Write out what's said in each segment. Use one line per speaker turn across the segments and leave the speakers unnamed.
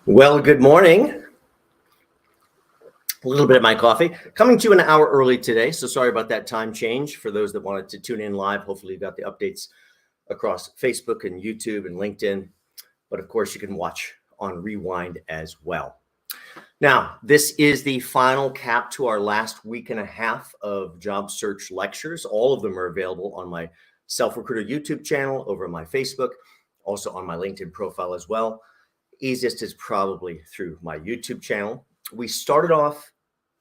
Well, good morning. A little bit of my coffee. Coming to you an hour early today, so sorry about that time change. For those that wanted to tune in live, hopefully you got the updates across Facebook and YouTube and LinkedIn. But of course, you can watch on Rewind as well. Now, this is the final cap to our last week and a half of job search lectures. All of them are available on my SelfRecruiter YouTube channel, over on my Facebook, also on my LinkedIn profile as well. Easiest is probably through my YouTube channel. We started off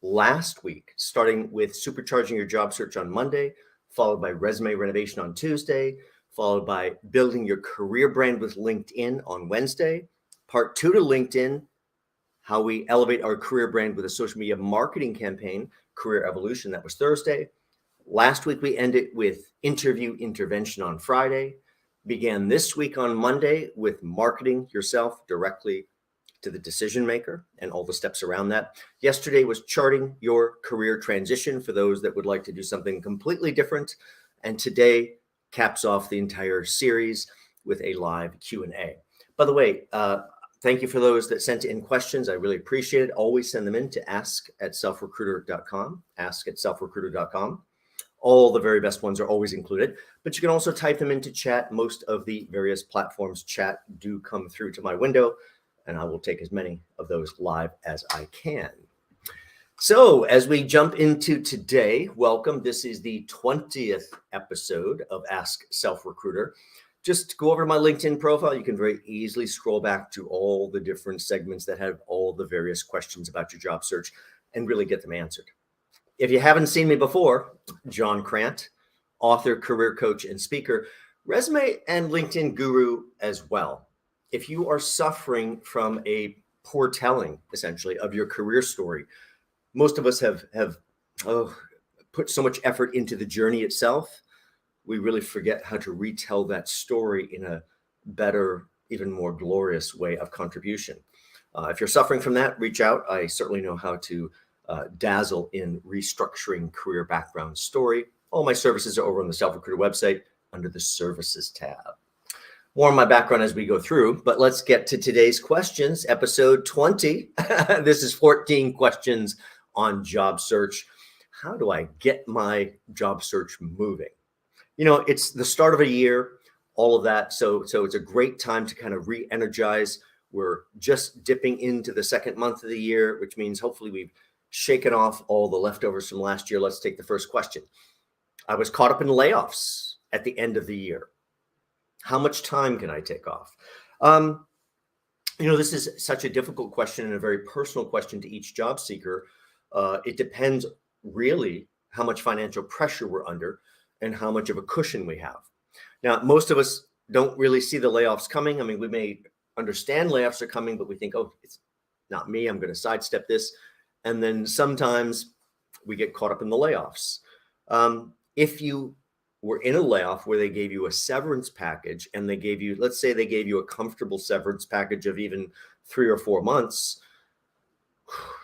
last week, starting with supercharging your job search on Monday, followed by resume renovation on Tuesday, followed by building your career brand with LinkedIn on Wednesday. Part 2 to LinkedIn, how we elevate our career brand with a social media marketing campaign, Career Evolution. That was Thursday. Last week, we ended with interview intervention on Friday. Began this week on Monday with marketing yourself directly to the decision maker and all the steps around that. Yesterday was charting your career transition for those that would like to do something completely different. And today caps off the entire series with a live Q&A. By the way, thank you for those that sent in questions. I really appreciate it. Always send them in to ask@selfrecruiter.com, ask@selfrecruiter.com. All the very best ones are always included, but you can also type them into chat. Most of the various platforms chat do come through to my window, and I will take as many of those live as I can. So as we jump into today, welcome. This is the 20th episode of Ask Self-Recruiter. Just go over to my LinkedIn profile. You can very easily scroll back to all the different segments that have all the various questions about your job search and really get them answered. If you haven't seen me before, John Crant, author, career coach, and speaker, resume and LinkedIn guru as well. If you are suffering from a poor telling, essentially, of your career story, most of us have put so much effort into the journey itself, we really forget how to retell that story in a better, even more glorious way of contribution. If you're suffering from that, reach out. I certainly know how to dazzle in restructuring career background story. All my services are over on the SelfRecruiter website under the services tab. More on my background as we go through, but let's get to today's questions. Episode 20. This is 14 questions on job search. How do I get my job search moving? You know, it's the start of a year, all of that. So it's a great time to kind of re-energize. We're just dipping into the second month of the year, which means hopefully we've shaken off all the leftovers from last year. Let's take the first question. I was caught up in layoffs at the end of the year. How much time can I take off? This is such a difficult question and a very personal question to each job seeker. It depends really how much financial pressure we're under and how much of a cushion we have. Now, most of us don't really see the layoffs coming. I mean, we may understand layoffs are coming, but we think, oh, it's not me. I'm going to sidestep this. And then sometimes we get caught up in the layoffs. If you were in a layoff where they gave you a severance package and they gave you, let's say they gave you a comfortable severance package of even 3 or 4 months,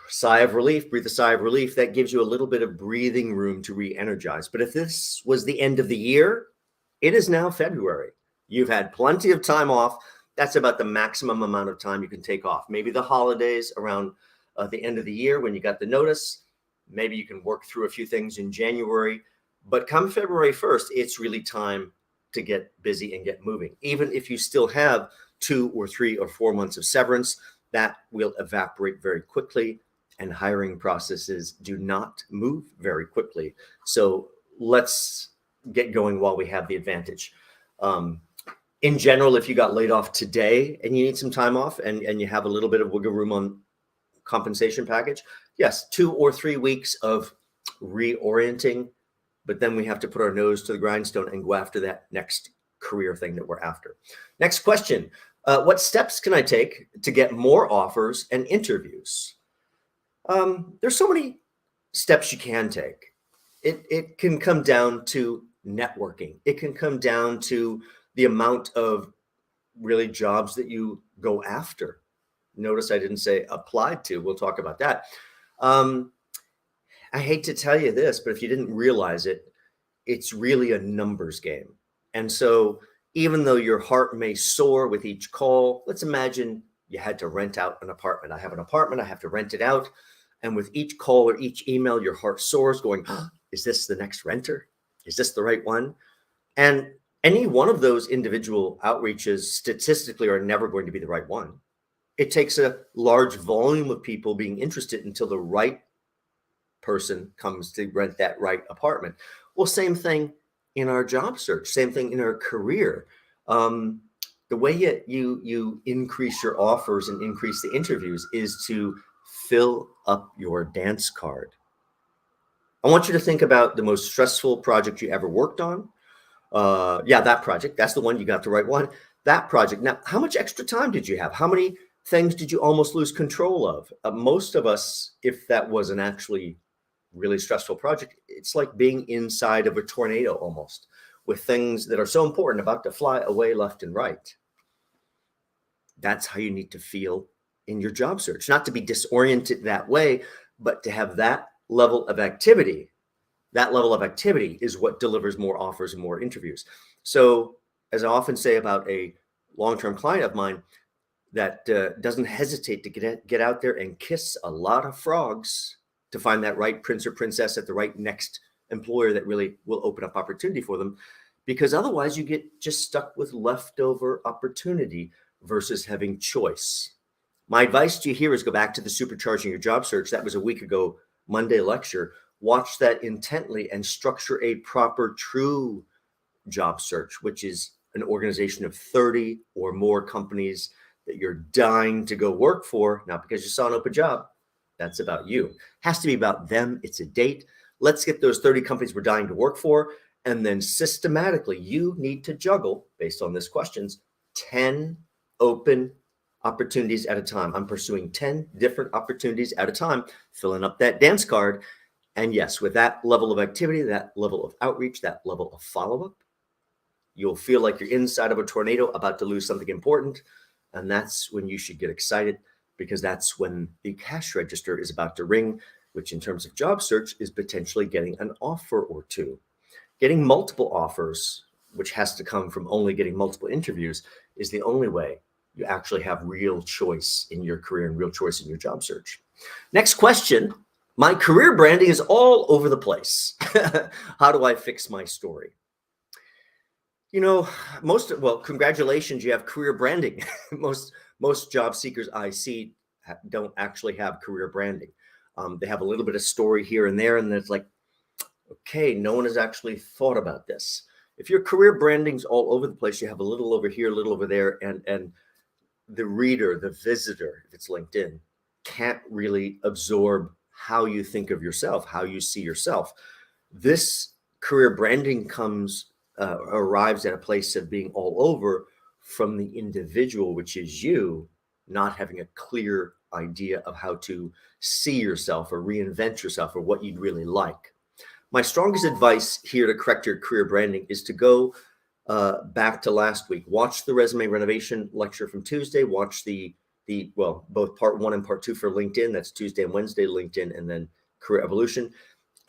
sigh of relief, breathe a sigh of relief. That gives you a little bit of breathing room to re-energize. But if this was the end of the year, it is now February. You've had plenty of time off. That's about the maximum amount of time you can take off. Maybe the holidays around the end of the year when you got the notice. Maybe you can work through a few things in January. But come February 1st, it's really time to get busy and get moving. Even if you still have 2 or 3 or 4 months of severance, that will evaporate very quickly, and hiring processes do not move very quickly. So let's get going while we have the advantage. In general, if you got laid off today and you need some time off and you have a little bit of wiggle room on compensation package, yes, 2 or 3 weeks of reorienting, but then we have to put our nose to the grindstone and go after that next career thing that we're after. Next question. What steps can I take to get more offers and interviews? There's so many steps you can take. It can come down to networking. It can come down to the amount of really jobs that you go after. Notice I didn't say applied to. We'll talk about that. I hate to tell you this, but if you didn't realize it, it's really a numbers game. And so even though your heart may soar with each call, let's imagine you had to rent out an apartment. I have an apartment, I have to rent it out. And with each call or each email, your heart soars going, is this the next renter? Is this the right one? And any one of those individual outreaches statistically are never going to be the right one. It takes a large volume of people being interested until the right person comes to rent that right apartment. Well, same thing in our job search, same thing in our career. The way you increase your offers and increase the interviews is to fill up your dance card. I want you to think about the most stressful project you ever worked on. That project, that's the one, you got the right one. That project. Now, how much extra time did you have? How many things did you almost lose control of? Most of us, if that was an actually really stressful project, it's like being inside of a tornado almost, with things that are so important about to fly away left and right. That's how you need to feel in your job search, not to be disoriented that way, but to have that level of activity. That level of activity is what delivers more offers and more interviews. So as I often say about a long-term client of mine that doesn't hesitate to get out there and kiss a lot of frogs to find that right prince or princess at the right next employer that really will open up opportunity for them, because otherwise you get just stuck with leftover opportunity versus having choice. My advice to you here is go back to the Supercharging Your Job Search. That was a week ago, Monday lecture. Watch that intently and structure a proper, true job search, which is an organization of 30 or more companies that you're dying to go work for, not because you saw an open job. That's about you. It has to be about them. It's a date. Let's get those 30 companies we're dying to work for. And then systematically, you need to juggle, based on this questions, 10 open opportunities at a time. I'm pursuing 10 different opportunities at a time, filling up that dance card. And yes, with that level of activity, that level of outreach, that level of follow-up, you'll feel like you're inside of a tornado about to lose something important. And that's when you should get excited, because that's when the cash register is about to ring, which in terms of job search is potentially getting an offer or two. Getting multiple offers, which has to come from only getting multiple interviews, is the only way you actually have real choice in your career and real choice in your job search. Next question. My career branding is all over the place. How do I fix my story? You know, congratulations, you have career branding. Most job seekers I see don't actually have career branding. They have a little bit of story here and there, and it's like, okay, no one has actually thought about this. If your career branding's all over the place, you have a little over here, a little over there, and the reader, the visitor, if it's LinkedIn, can't really absorb how you think of yourself, how you see yourself. This career branding arrives at a place of being all over from the individual, which is you, not having a clear idea of how to see yourself or reinvent yourself or what you'd really like. My strongest advice here to correct your career branding is to go back to last week. Watch the resume renovation lecture from Tuesday. Watch both part 1 and part 2 for LinkedIn. That's Tuesday and Wednesday, LinkedIn, and then Career Evolution.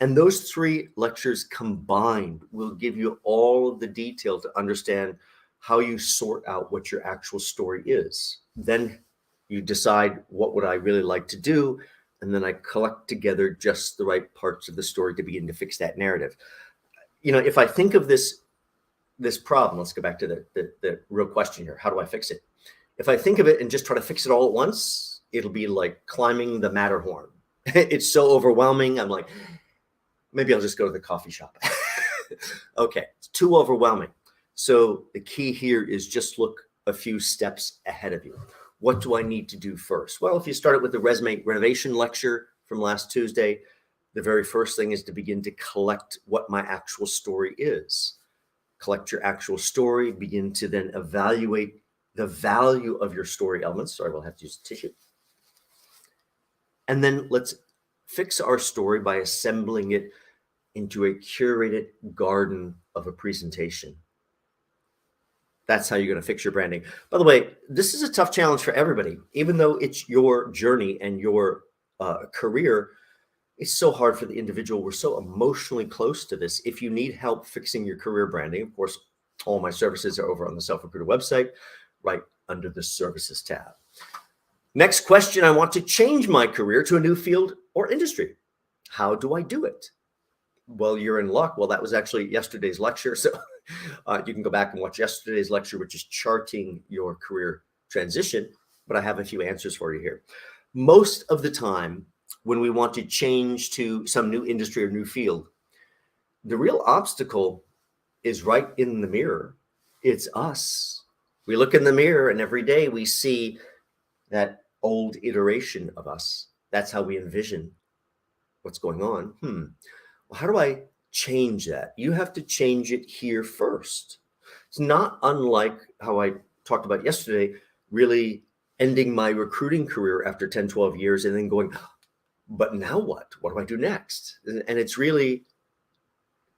And those 3 lectures combined will give you all of the detail to understand how you sort out what your actual story is. Then you decide, what would I really like to do? And then I collect together just the right parts of the story to begin to fix that narrative. You know, if I think of this problem, let's go back to the real question here. How do I fix it? If I think of it and just try to fix it all at once, it'll be like climbing the Matterhorn. It's so overwhelming. I'm like, maybe I'll just go to the coffee shop. Okay, it's too overwhelming. So the key here is just look a few steps ahead of you. What do I need to do first? Well, if you started with the resume renovation lecture from last Tuesday, the very first thing is to begin to collect what my actual story is. Collect your actual story, begin to then evaluate the value of your story elements. Sorry, we'll have to use tissue. And then let's fix our story by assembling it into a curated garden of a presentation. That's how you're going to fix your branding. By the way, this is a tough challenge for everybody. Even though it's your journey and your career, it's so hard for the individual. We're so emotionally close to this. If you need help fixing your career branding, of course, all my services are over on the SelfRecruiter website, right under the services tab. Next question, I want to change my career to a new field or industry. How do I do it? Well, you're in luck. Well, that was actually yesterday's lecture. So you can go back and watch yesterday's lecture, which is charting your career transition. But I have a few answers for you here. Most of the time, when we want to change to some new industry or new field, the real obstacle is right in the mirror. It's us. We look in the mirror and every day we see that old iteration of us. That's how we envision what's going on. Well, how do I change that? You have to change it here first. It's not unlike how I talked about yesterday, really ending my recruiting career after 10, 12 years and then going, but now what? What do I do next? And it's really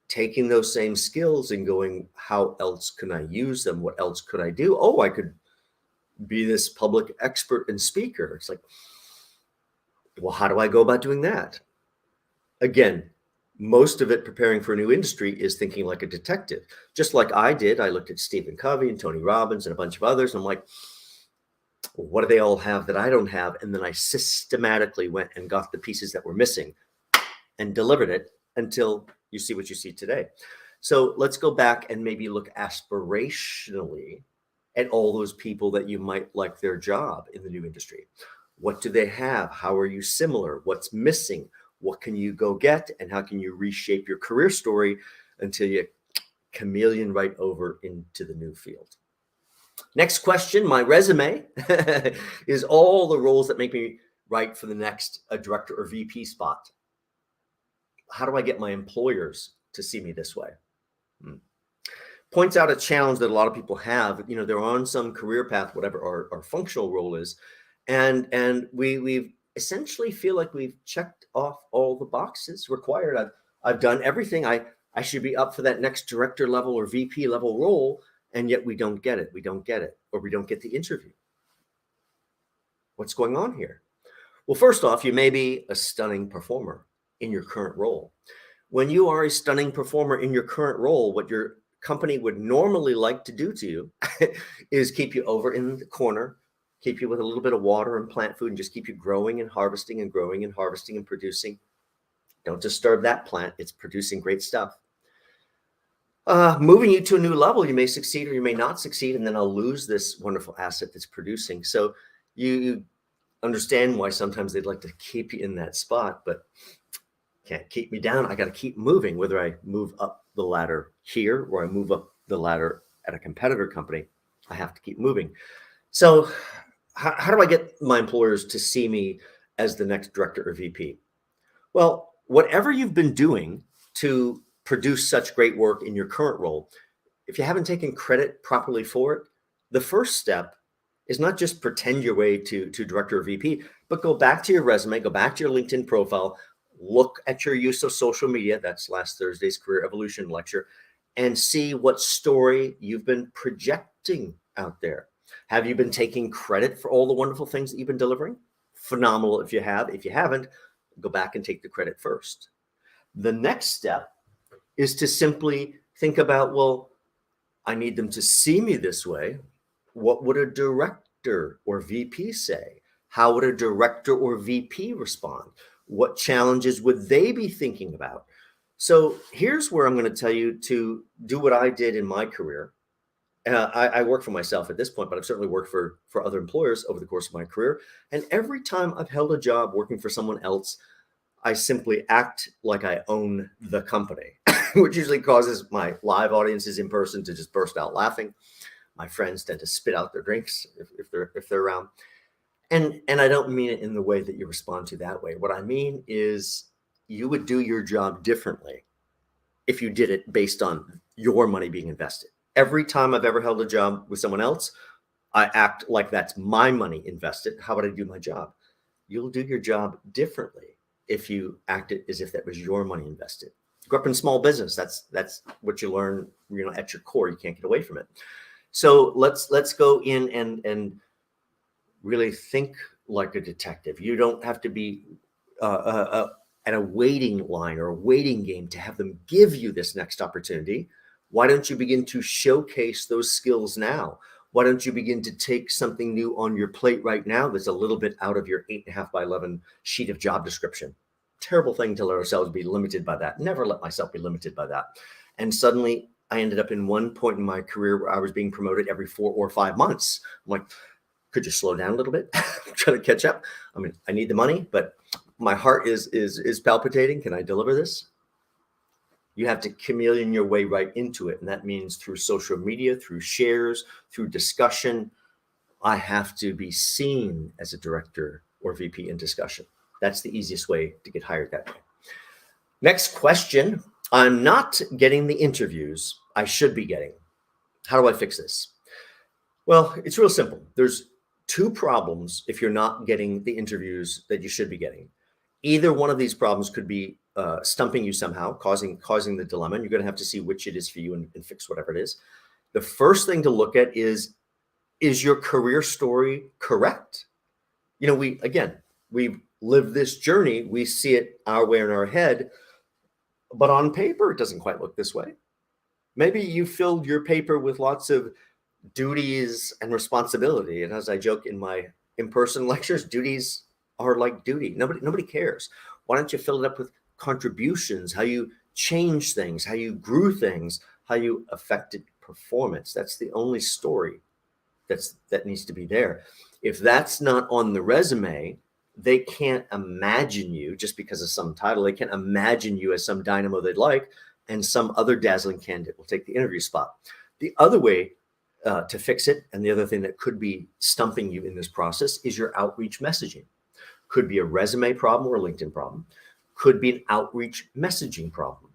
taking those same skills and going, how else can I use them? What else could I do? Oh, I could be this public expert and speaker. It's like, well, how do I go about doing that? Again, most of it preparing for a new industry is thinking like a detective. Just like I did, I looked at Stephen Covey and Tony Robbins and a bunch of others. And I'm like, well, what do they all have that I don't have? And then I systematically went and got the pieces that were missing and delivered it until you see what you see today. So let's go back and maybe look aspirationally at all those people that you might like their job in the new industry. What do they have? How are you similar? What's missing? What can you go get? And how can you reshape your career story until you chameleon right over into the new field? Next question, my resume is all the roles that make me right for the next director or VP spot. How do I get my employers to see me this way? Points out a challenge that a lot of people have. You know, they're on some career path, whatever our functional role is, and we've essentially feel like we've checked off all the boxes required. I've done everything. I should be up for that next director level or VP level role, and yet we don't get it. We don't get it, or we don't get the interview. What's going on here? Well, first off, you may be a stunning performer in your current role. When you are a stunning performer in your current role, what your company would normally like to do to you is keep you over in the corner, keep you with a little bit of water and plant food, and just keep you growing and harvesting and growing and harvesting and producing. Don't disturb that plant. It's producing great stuff. Moving you to a new level, you may succeed or you may not succeed, and then I'll lose this wonderful asset that's producing. So you understand why sometimes they'd like to keep you in that spot, but can't keep me down. I got to keep moving, whether I move up the ladder here or I move up the ladder at a competitor company. I have to keep moving. So how do I get my employers to see me as the next director or VP? Well, whatever you've been doing to produce such great work in your current role, if you haven't taken credit properly for it, the first step is not just pretend your way to director or VP, but go back to your resume, go back to your LinkedIn profile, look at your use of social media. That's last Thursday's Career Evolution lecture, and see what story you've been projecting out there. Have you been taking credit for all the wonderful things that you've been delivering? Phenomenal if you have. If you haven't, go back and take the credit first. The next step is to simply think about, well, I need them to see me this way. What would a director or VP say? How would a director or VP respond? What challenges would they be thinking about? So here's where I'm going to tell you to do what I did in my career. I work for myself at this point, but I've certainly worked for other employers over the course of my career. And every time I've held a job working for someone else, I simply act like I own the company, which usually causes my live audiences in person to just burst out laughing. My friends tend to spit out their drinks if they're around. And I don't mean it in the way that you respond to that way. What I mean is you would do your job differently if you did it based on your money being invested. Every time I've ever held a job with someone else, I act like that's my money invested. How would I do my job? You'll do your job differently if you acted as if that was your money invested. You grew up in small business. That's what you learn, at your core. You can't get away from it. So let's go in and really think like a detective. You don't have to be at a waiting line or a waiting game to have them give you this next opportunity. Why don't you begin to showcase those skills now? Why don't you begin to take something new on your plate right now that's a little bit out of your 8.5 by 11 sheet of job description? Terrible thing to let ourselves be limited by that. Never let myself be limited by that. And suddenly I ended up in one point in my career where I was being promoted every 4 or 5 months. I'm like, could you slow down a little bit? Try to catch up. I mean, I need the money, but my heart is palpitating. Can I deliver this? You have to chameleon your way right into it. And that means through social media, through shares, through discussion. I have to be seen as a director or VP in discussion. That's the easiest way to get hired that way. Next question. I'm not getting the interviews I should be getting. How do I fix this? Well, it's real simple. There's 2 problems if you're not getting the interviews that you should be getting. Either one of these problems could be stumping you somehow, causing the dilemma. And you're going to have to see which it is for you and fix whatever it is. The first thing to look at is your career story correct? You know, we've lived this journey. We see it our way in our head, but on paper, it doesn't quite look this way. Maybe you filled your paper with lots of duties and responsibility. And as I joke in my in-person lectures, duties are like duty. Nobody cares. Why don't you fill it up with contributions, how you change things, how you grew things, how you affected performance? That's the only story that needs to be there. If that's not on the resume, they can't imagine you just because of some title. They can't imagine you as some dynamo they'd like, and some other dazzling candidate will take the interview spot. The other way to fix it, and the other thing that could be stumping you in this process, is your outreach messaging. Could be a resume problem or a LinkedIn problem. Could be an outreach messaging problem.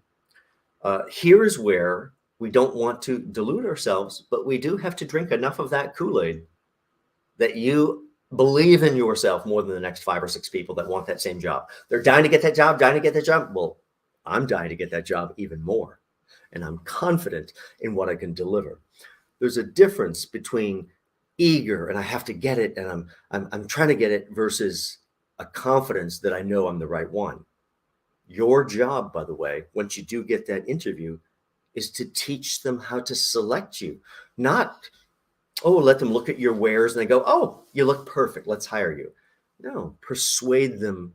Here is where we don't want to delude ourselves, but we do have to drink enough of that Kool-Aid that you believe in yourself more than the next 5 or 6 people that want that same job. They're dying to get that job, dying to get that job. Well, I'm dying to get that job even more. And I'm confident in what I can deliver. There's a difference between eager and I have to get it and I'm trying to get it versus a confidence that I know I'm the right one. Your job, by the way, once you do get that interview, is to teach them how to select you. Not, let them look at your wares and they go, oh, you look perfect, let's hire you. No, persuade them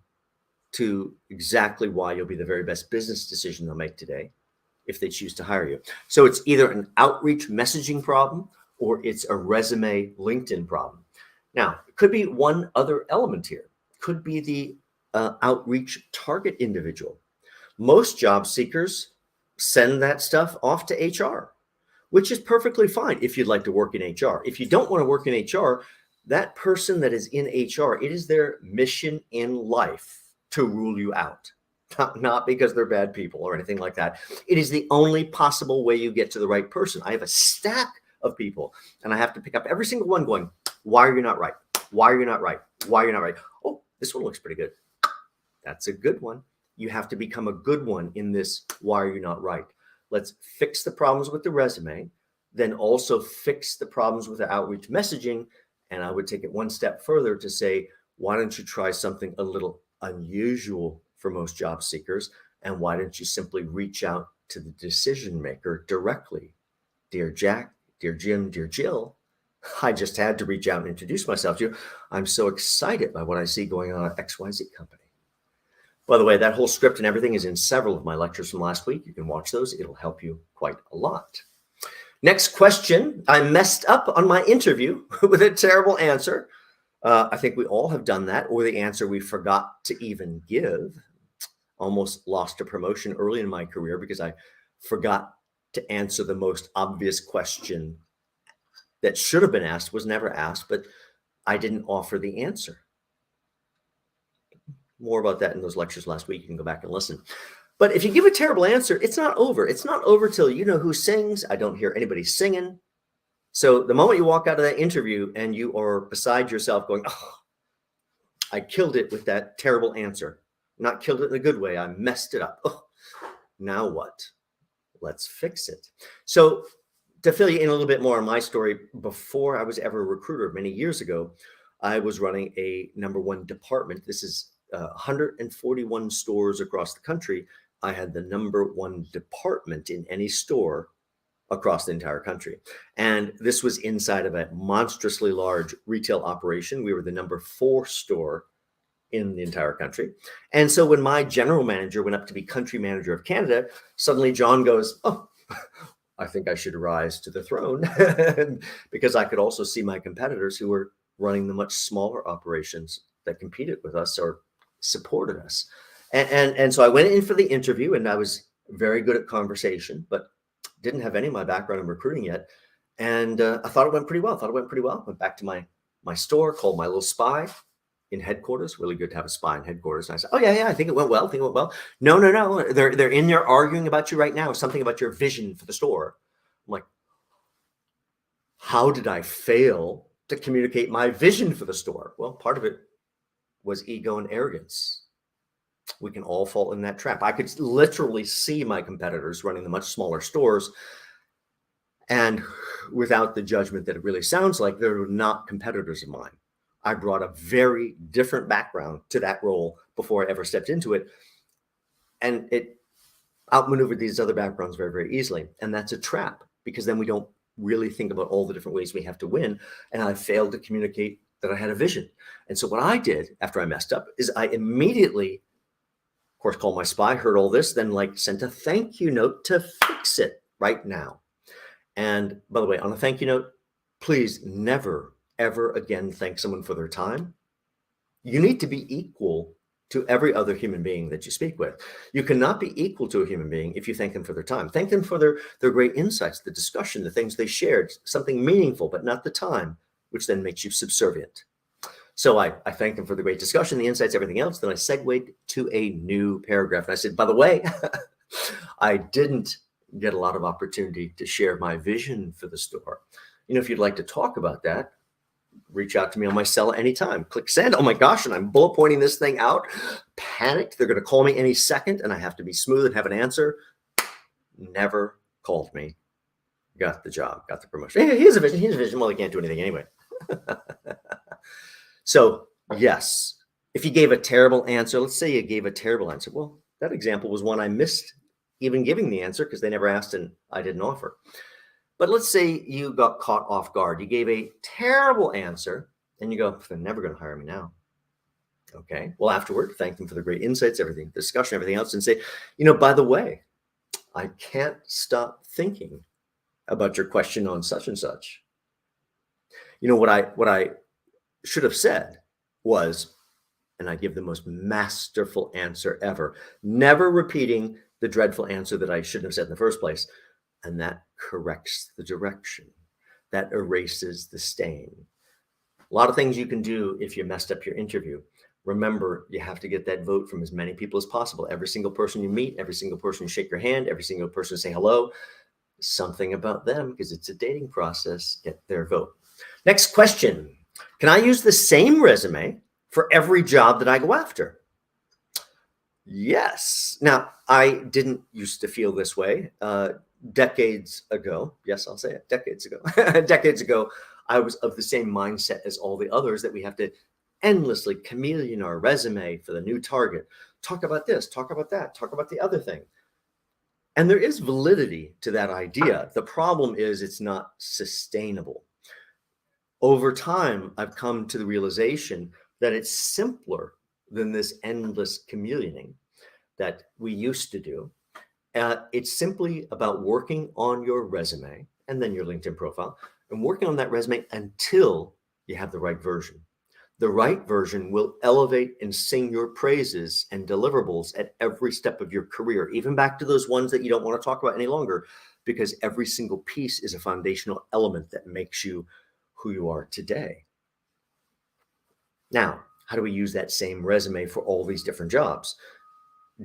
to exactly why you'll be the very best business decision they'll make today if they choose to hire you. So it's either an outreach messaging problem or it's a resume LinkedIn problem. Now, it could be one other element here. Could be the outreach target individual. Most job seekers send that stuff off to HR, which is perfectly fine if you'd like to work in HR. If you don't want to work in HR, that person that is in HR, it is their mission in life to rule you out. Not because they're bad people or anything like that. It is the only possible way you get to the right person. I have a stack of people and I have to pick up every single one going, why are you not right? Why are you not right? Why are you not right? Oh, this one looks pretty good. That's a good one. You have to become a good one in this. Why are you not right? Let's fix the problems with the resume, then also fix the problems with the outreach messaging. And I would take it one step further to say, why don't you try something a little unusual for most job seekers? And why don't you simply reach out to the decision maker directly? Dear Jack, dear Jim, dear Jill, I just had to reach out and introduce myself to you. I'm so excited by what I see going on at XYZ company. By the way, that whole script and everything is in several of my lectures from last week. You can watch those. It'll help you quite a lot. Next question. I messed up on my interview with a terrible answer. I think we all have done that, or the answer we forgot to even give. Almost lost a promotion early in my career because I forgot to answer the most obvious question that should have been asked, was never asked, but I didn't offer the answer. More about that in those lectures last week. You can go back and listen. But if you give a terrible answer, it's not over. It's not over till you know who sings. I don't hear anybody singing. So the moment you walk out of that interview and you are beside yourself going, oh, I killed it with that terrible answer. Not killed it in a good way. I messed it up. Oh, now what? Let's fix it. So to fill you in a little bit more on my story, before I was ever a recruiter many years ago, I was running a #1 department. This is 141 stores across the country. I had the #1 department in any store across the entire country. And this was inside of a monstrously large retail operation. We were the number 4 store in the entire country. And so when my general manager went up to be country manager of Canada, suddenly John goes, oh, I think I should rise to the throne because I could also see my competitors who were running the much smaller operations that competed with us or supported us. And so I went in for the interview, and I was very good at conversation, but didn't have any of my background in recruiting yet. And I thought it went pretty well. Went back to my store, called my little spy in headquarters. Really good to have a spy in headquarters. And I said, oh, yeah, I think it went well. No. They're in there arguing about you right now, something about your vision for the store. I'm like, how did I fail to communicate my vision for the store? Well, part of it was ego and arrogance. We can all fall in that trap. I could literally see my competitors running the much smaller stores, and without the judgment that it really sounds like, they were not competitors of mine. I brought a very different background to that role before I ever stepped into it, and it outmaneuvered these other backgrounds very, very easily. And that's a trap, because then we don't really think about all the different ways we have to win. And I failed to communicate that I had a vision. And so what I did after I messed up is I immediately, of course, called my spy, heard all this, then sent a thank you note to fix it right now. And by the way, on a thank you note, please never, ever again thank someone for their time. You need to be equal to every other human being that you speak with. You cannot be equal to a human being if you thank them for their time. Thank them for their great insights, the discussion, the things they shared, something meaningful, but not the time, which then makes you subservient. So I thanked them for the great discussion, the insights, everything else. Then I segued to a new paragraph. And I said, by the way, I didn't get a lot of opportunity to share my vision for the store. If you'd like to talk about that, reach out to me on my cell anytime. Click send. Oh my gosh, and I'm bullet pointing this thing out. Panicked. They're going to call me any second, and I have to be smooth and have an answer. Never called me. Got the job. Got the promotion. Hey, here's a vision. Well, they can't do anything anyway. So yes, if you gave a terrible answer, let's say you gave a terrible answer. Well, that example was one I missed even giving the answer because they never asked and I didn't offer. But let's say you got caught off guard. You gave a terrible answer and you go, they're never going to hire me now. Okay. Well, afterward, thank them for the great insights, everything, discussion, everything else, and say, by the way, I can't stop thinking about your question on such and such. What I should have said was, and I give the most masterful answer ever, never repeating the dreadful answer that I shouldn't have said in the first place. And that corrects the direction. That erases the stain. A lot of things you can do if you messed up your interview. Remember, you have to get that vote from as many people as possible. Every single person you meet, every single person you shake your hand, every single person say hello, something about them, because it's a dating process, get their vote. Next question. Can I use the same resume for every job that I go after? Yes. Now, I didn't used to feel this way. Decades ago, yes, I'll say it, decades ago, I was of the same mindset as all the others that we have to endlessly chameleon our resume for the new target. Talk about this, talk about that, talk about the other thing. And there is validity to that idea. The problem is it's not sustainable. Over time, I've come to the realization that it's simpler than this endless chameleoning that we used to do. It's simply about working on your resume and then your LinkedIn profile and working on that resume until you have the right version. The right version will elevate and sing your praises and deliverables at every step of your career, even back to those ones that you don't want to talk about any longer, because every single piece is a foundational element that makes you who you are today. Now, how do we use that same resume for all these different jobs?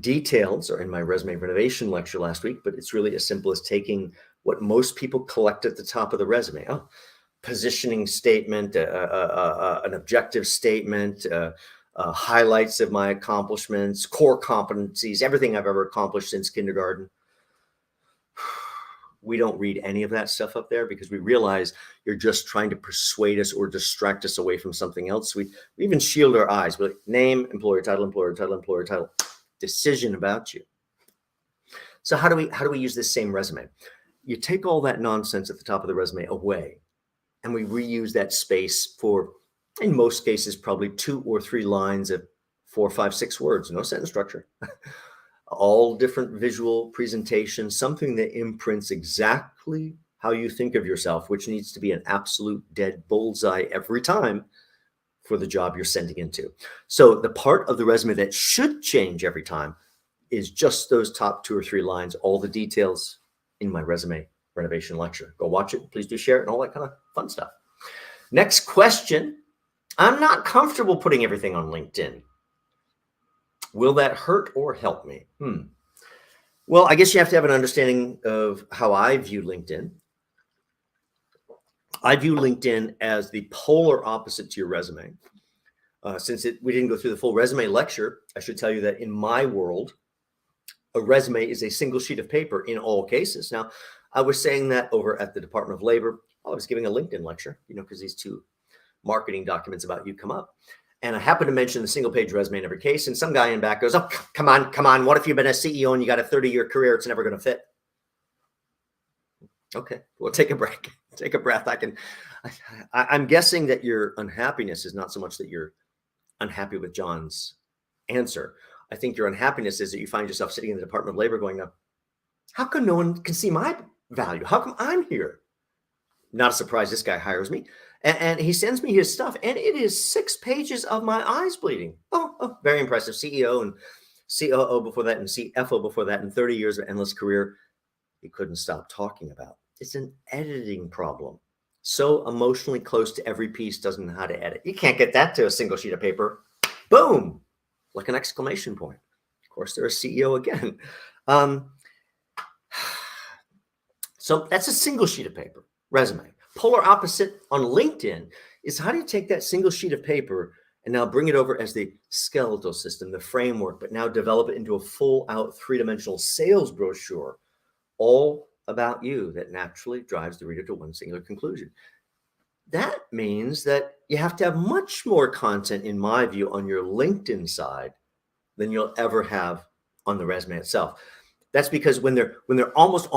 Details are in my resume renovation lecture last week, but it's really as simple as taking what most people collect at the top of the resume. Positioning statement, an objective statement, highlights of my accomplishments, core competencies, everything I've ever accomplished since kindergarten. We don't read any of that stuff up there because we realize you're just trying to persuade us or distract us away from something else. We even shield our eyes. We're like, name, employer title, employer title, employer title, decision about you. So how do we use this same resume? you take all that nonsense at the top of the resume away, and we reuse that space for, in most cases, probably 2 or 3 lines of 4, 5, 6 words, no sentence structure, all different visual presentations, something that imprints exactly how you think of yourself, which needs to be an absolute dead bullseye every time for the job you're sending into. So the part of the resume that should change every time is just those top 2 or 3 lines, all the details in my resume renovation lecture. Go watch it. Please do share it and all that kind of fun stuff. Next question. I'm not comfortable putting everything on LinkedIn. Will that hurt or help me? Well, I guess you have to have an understanding of how I view LinkedIn. I view LinkedIn as the polar opposite to your resume. Since we didn't go through the full resume lecture, I should tell you that in my world, a resume is a single sheet of paper in all cases. Now, I was saying that over at the Department of Labor. I was giving a LinkedIn lecture, because these 2 marketing documents about you come up. And I happened to mention the single page resume in every case. And some guy in back goes, oh, come on. What if you've been a CEO and you got a 30-year career? It's never going to fit. Okay, well, take a break. Take a breath. I'm guessing that your unhappiness is not so much that you're unhappy with John's answer. I think your unhappiness is that you find yourself sitting in the Department of Labor going, how come no one can see my value? How come I'm here? Not a surprise. This guy hires me and he sends me his stuff and it is 6 pages of my eyes bleeding. Oh, very impressive. CEO and COO before that and CFO before that and 30 years of endless career. He couldn't stop talking about. It's an editing problem. So emotionally close to every piece, doesn't know how to edit. You can't get that to a single sheet of paper. Boom, like an exclamation point. Of course, they're a CEO again. So that's a single sheet of paper, resume. Polar opposite on LinkedIn is how do you take that single sheet of paper and now bring it over as the skeletal system, the framework, but now develop it into a full out 3-dimensional sales brochure, all about you that naturally drives the reader to one singular conclusion. That means that you have to have much more content, in my view, on your LinkedIn side than you'll ever have on the resume itself. That's because when they're almost,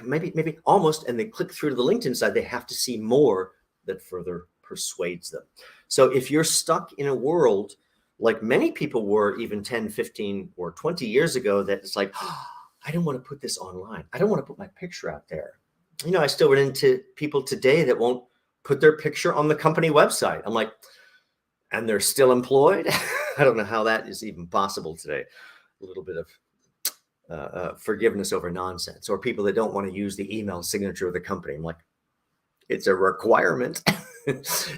maybe almost, and they click through to the LinkedIn side, they have to see more that further persuades them. So if you're stuck in a world like many people were even 10, 15, or 20 years ago, that it's like, I don't want to put this online. I don't want to put my picture out there. I still run into people today that won't put their picture on the company website. I'm like, and they're still employed? I don't know how that is even possible today. A little bit of forgiveness over nonsense, or people that don't want to use the email signature of the company. I'm like, it's a requirement.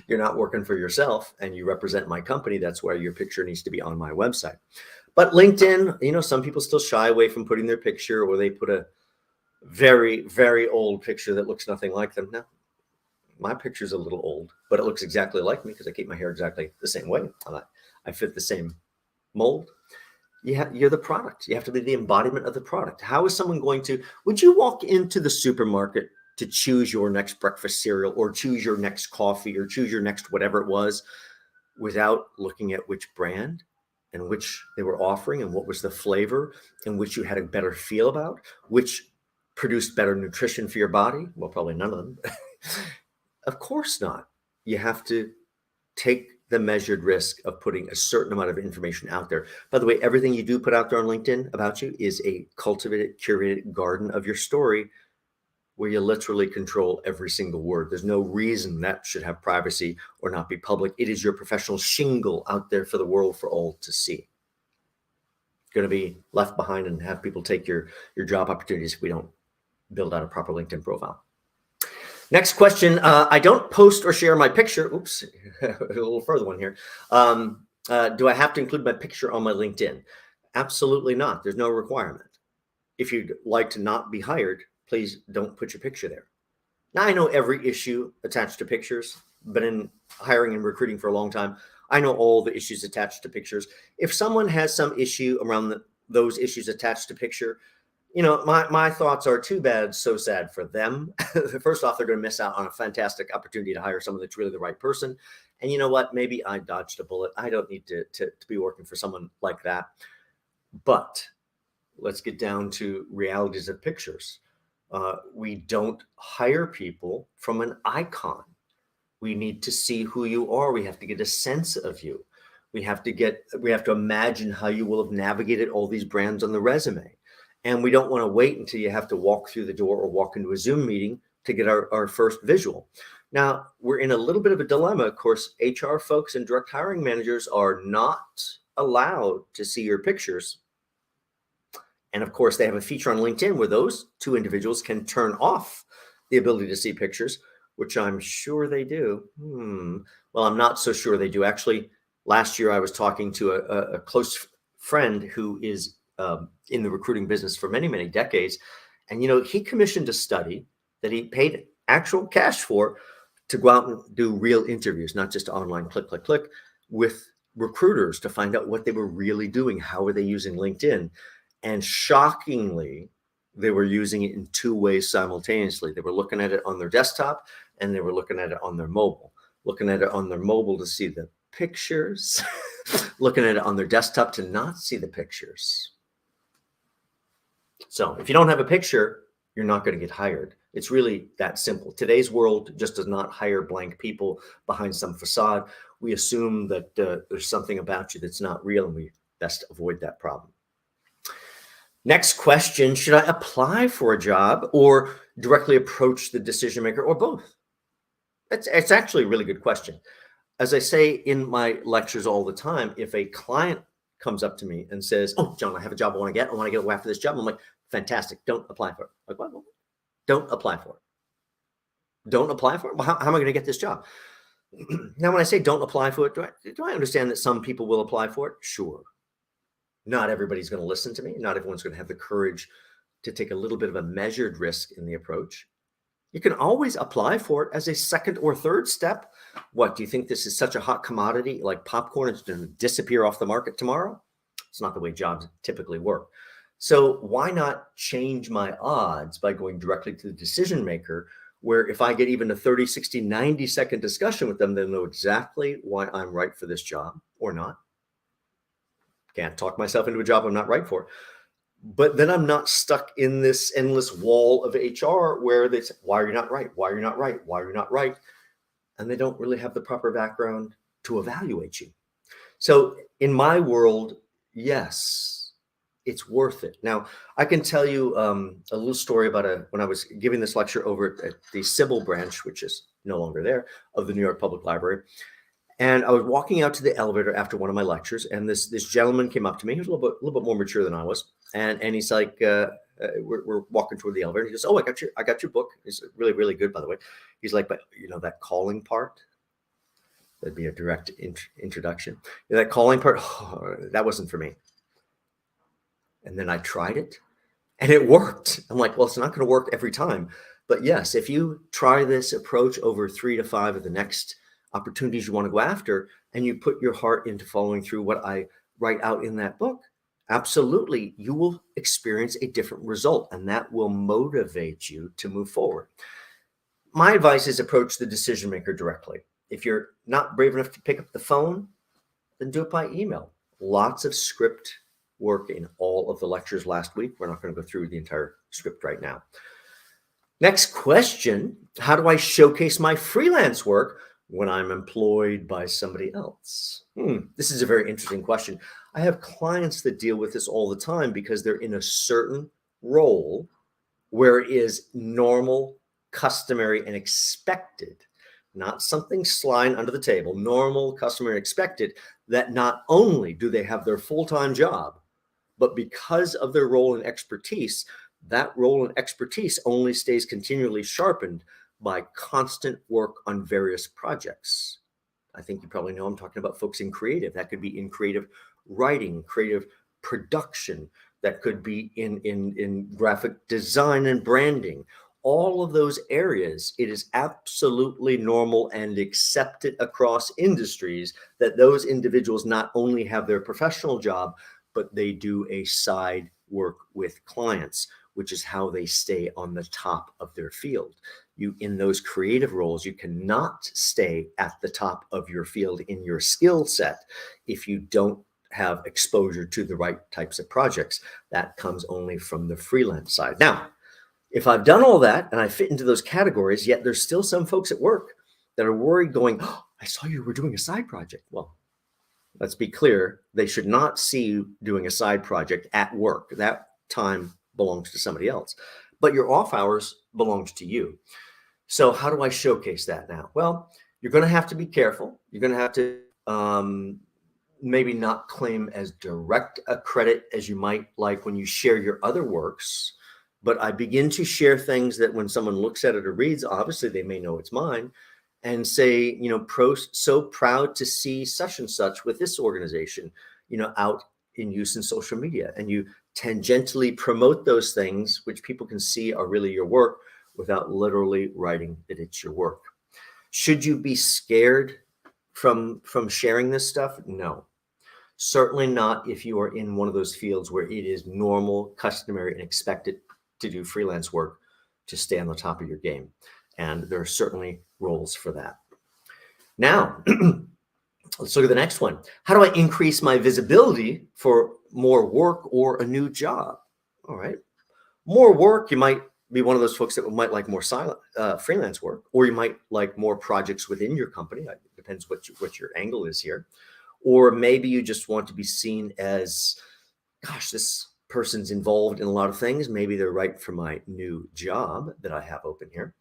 You're not working for yourself and you represent my company. That's why your picture needs to be on my website. But LinkedIn, some people still shy away from putting their picture, or they put a very, very old picture that looks nothing like them. Now, my picture's a little old, but it looks exactly like me because I keep my hair exactly the same way. I fit the same mold. You're the product. You have to be the embodiment of the product. How is someone would you walk into the supermarket to choose your next breakfast cereal or choose your next coffee or choose your next whatever it was without looking at which brand and which they were offering and what was the flavor and which you had a better feel about, which produced better nutrition for your body? Well, probably none of them. Of course not. You have to take the measured risk of putting a certain amount of information out there. By the way, everything you do put out there on LinkedIn about you is a cultivated, curated garden of your story where you literally control every single word. There's no reason that should have privacy or not be public. It is your professional shingle out there for the world for all to see. Going to be left behind and have people take your job opportunities if we don't build out a proper LinkedIn profile. Next question. I don't post or share my picture. Oops, a little further one here. Do I have to include my picture on my LinkedIn? Absolutely not. There's no requirement. If you'd like to not be hired, please don't put your picture there. Now, I know every issue attached to pictures, but in hiring and recruiting for a long time, I know all the issues attached to pictures. If someone has some issue around those issues attached to picture, my thoughts are too bad, so sad for them. First off, they're going to miss out on a fantastic opportunity to hire someone that's really the right person. And you know what? Maybe I dodged a bullet. I don't need to be working for someone like that. But let's get down to realities of pictures. We don't hire people from an icon. We need to see who you are. We have to get a sense of you. We have to imagine how you will have navigated all these brands on the resume. And we don't want to wait until you have to walk through the door or walk into a Zoom meeting to get our first visual. Now, we're in a little bit of a dilemma. Of course, HR folks and direct hiring managers are not allowed to see your pictures. And of course, they have a feature on LinkedIn where those two individuals can turn off the ability to see pictures, which I'm sure they do. Well, I'm not so sure they do. Actually, last year I was talking to a close friend who is in the recruiting business for many, many decades. And, he commissioned a study that he paid actual cash for to go out and do real interviews, not just online click, click, click, with recruiters to find out what they were really doing. How were they using LinkedIn? And shockingly, they were using it in two ways simultaneously. They were looking at it on their desktop and they were looking at it on their mobile. Looking at it on their mobile to see the pictures, looking at it on their desktop to not see the pictures. So if you don't have a picture, you're not going to get hired. It's really that simple. Today's world just does not hire blank people behind some facade. We assume that there's something about you that's not real, and we best avoid that problem. Next question, should I apply for a job or directly approach the decision maker, or both? It's actually a really good question. As I say in my lectures all the time, if a client comes up to me and says, "Oh, John, I have a job I want to go after this job," I'm like, "Fantastic, don't apply for it." Like, what? Don't apply for it. Don't apply for it? Well, how am I going to get this job? Now, when I say don't apply for it, do I understand that some people will apply for it? Sure. Not everybody's going to listen to me. Not everyone's going to have the courage to take a little bit of a measured risk in the approach. You can always apply for it as a second or third step. What, do you think this is such a hot commodity like popcorn? It's going to disappear off the market tomorrow? It's not the way jobs typically work. So why not change my odds by going directly to the decision maker, where if I get even a 30, 60, 90-second discussion with them, they'll know exactly why I'm right for this job or not. Can't talk myself into a job I'm not right for. But then I'm not stuck in this endless wall of HR where they say, "Why are you not right? Why are you not right? Why are you not right?" And they don't really have the proper background to evaluate you. So in my world, yes, it's worth it. Now, I can tell you a little story about when I was giving this lecture over at the Sybil branch, which is no longer there, of the New York Public Library. And I was walking out to the elevator after one of my lectures, and this gentleman came up to me. He was a little bit more mature than I was, and he's like, we're walking toward the elevator. He goes, "Oh, I got your book. It's really, really good, by the way." He's like, "But that calling part, that'd be a direct introduction. That calling part, that wasn't for me." And then I tried it, and it worked. I'm like, well, it's not going to work every time, but yes, if you try this approach over 3 to 5 of the next opportunities you want to go after, and you put your heart into following through what I write out in that book, absolutely, you will experience a different result, and that will motivate you to move forward. My advice is approach the decision maker directly. If you're not brave enough to pick up the phone, then do it by email. Lots of script work in all of the lectures last week. We're not going to go through the entire script right now. Next question, how do I showcase my freelance work when I'm employed by somebody else? This is a very interesting question. I have clients that deal with this all the time because they're in a certain role where it is normal, customary, and expected, not something sliding under the table, normal, customary, expected, that not only do they have their full-time job, but because of their role and expertise, that role and expertise only stays continually sharpened by constant work on various projects. I think you probably know I'm talking about folks in creative. That could be in creative writing, creative production. That could be in graphic design and branding. All of those areas, it is absolutely normal and accepted across industries that those individuals not only have their professional job, but they do a side work with clients, which is how they stay on the top of their field. In those creative roles, you cannot stay at the top of your field in your skill set if you don't have exposure to the right types of projects. That comes only from the freelance side. Now, If I've done all that and I fit into those categories, yet there's still some folks at work that are worried going, oh, I saw you were doing a side project. Well, let's be clear. They should not see you doing a side project at work. That time belongs to somebody else, but your off hours belongs to you. So how do I showcase that now? Well, you're going to have to be careful. You're going to have to maybe not claim as direct a credit as you might like when you share your other works. But I begin to share things that when someone looks at it or reads, obviously they may know it's mine, and say, so proud to see such and such with this organization, out in use in social media. And you tangentially promote those things, which people can see are really your work without literally writing that it's your work. Should you be scared from sharing this stuff? No, certainly not if you are in one of those fields where it is normal, customary, and expected to do freelance work to stay on the top of your game. And there are certainly roles for that. Now, let's look at the next one. How do I increase my visibility for more work or a new job? All right. More work, you might be one of those folks that might like more silent freelance work, or you might like more projects within your company. It depends what your angle is here. Or maybe you just want to be seen as, gosh, this person's involved in a lot of things. Maybe they're right for my new job that I have open here.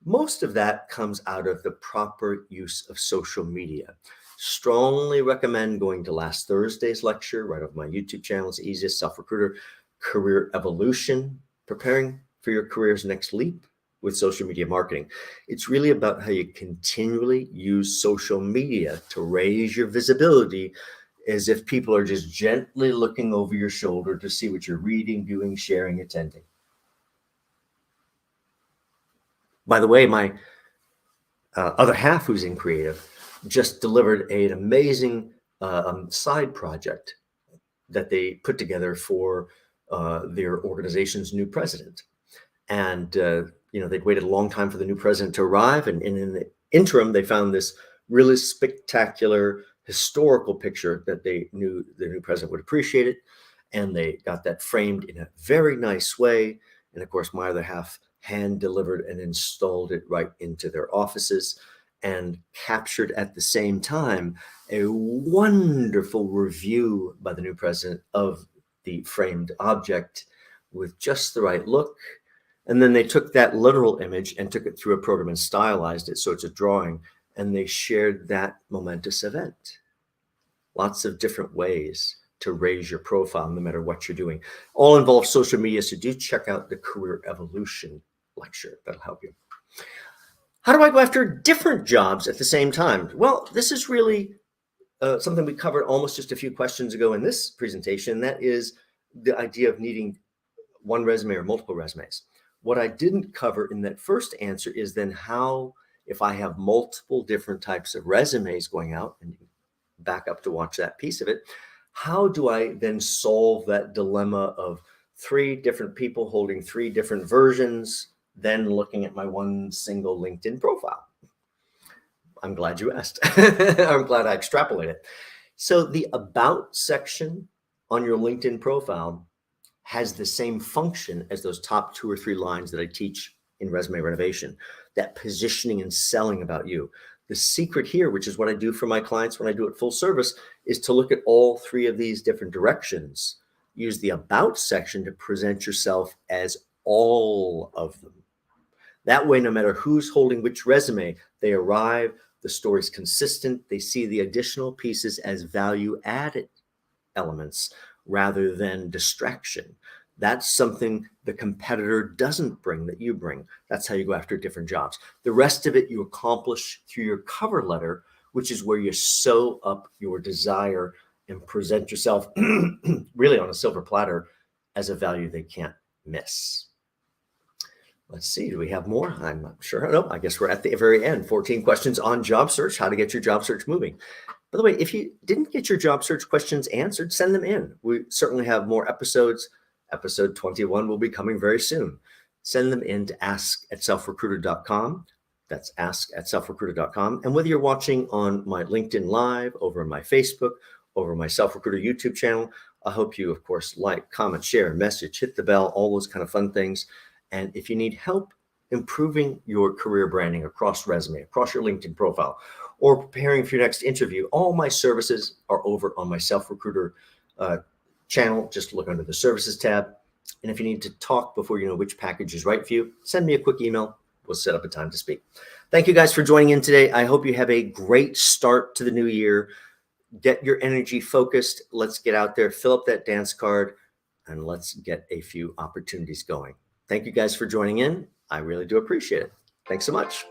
Most of that comes out of the proper use of social media. Strongly recommend going to last Thursday's lecture right off my YouTube channel. It's the easiest. SelfRecruiter, Career Evolution, preparing for your career's next leap with social media marketing. It's really about how you continually use social media to raise your visibility, as if people are just gently looking over your shoulder to see what you're reading, doing, sharing, attending. By the way, my other half, who's in creative, just delivered an amazing side project that they put together for their organization's new president. And, they'd waited a long time for the new president to arrive. And in the interim, they found this really spectacular historical picture that they knew the new president would appreciate it. And they got that framed in a very nice way. And of course, my other half hand delivered and installed it right into their offices, and captured at the same time a wonderful review by the new president of the framed object with just the right look. And then they took that literal image and took it through a program and stylized it so it's a drawing, and they shared that momentous event. Lots of different ways to raise your profile, no matter what you're doing. All involve social media, so do check out the Career Evolution lecture. That'll help you. How do I go after different jobs at the same time? Well, this is really something we covered almost just a few questions ago in this presentation. That is the idea of needing one resume or multiple resumes. What I didn't cover in that first answer is then how, if I have multiple different types of resumes going out, and back up to watch that piece of it, how do I then solve that dilemma of 3 different people holding 3 different versions, then looking at my one single LinkedIn profile? I'm glad you asked. I'm glad I extrapolated. So the About section on your LinkedIn profile has the same function as those top 2 or 3 lines that I teach in resume renovation, that positioning and selling about you. The secret here, which is what I do for my clients when I do it full service, is to look at all 3 of these different directions. Use the About section to present yourself as all of them. That way, no matter who's holding which resume, they arrive, the story's consistent, they see the additional pieces as value-added elements rather than distraction. That's something the competitor doesn't bring that you bring. That's how you go after different jobs. The rest of it you accomplish through your cover letter, which is where you sew up your desire and present yourself really on a silver platter as a value they can't miss. Let's see, do we have more? I'm not sure. No, I guess we're at the very end. 14 questions on job search, how to get your job search moving. By the way, if you didn't get your job search questions answered, send them in. We certainly have more episodes. Episode 21 will be coming very soon. Send them in to ask@selfrecruiter.com. That's ask@selfrecruiter.com. And whether you're watching on my LinkedIn Live, over on my Facebook, over my SelfRecruiter YouTube channel, I hope you, of course, like, comment, share, message, hit the bell, all those kind of fun things. And if you need help improving your career branding across resume, across your LinkedIn profile, or preparing for your next interview, all my services are over on my SelfRecruiter channel. Just look under the services tab. And if you need to talk before you know which package is right for you, send me a quick email. We'll set up a time to speak. Thank you guys for joining in today. I hope you have a great start to the new year. Get your energy focused. Let's get out there, fill up that dance card, and let's get a few opportunities going. Thank you guys for joining in. I really do appreciate it. Thanks so much.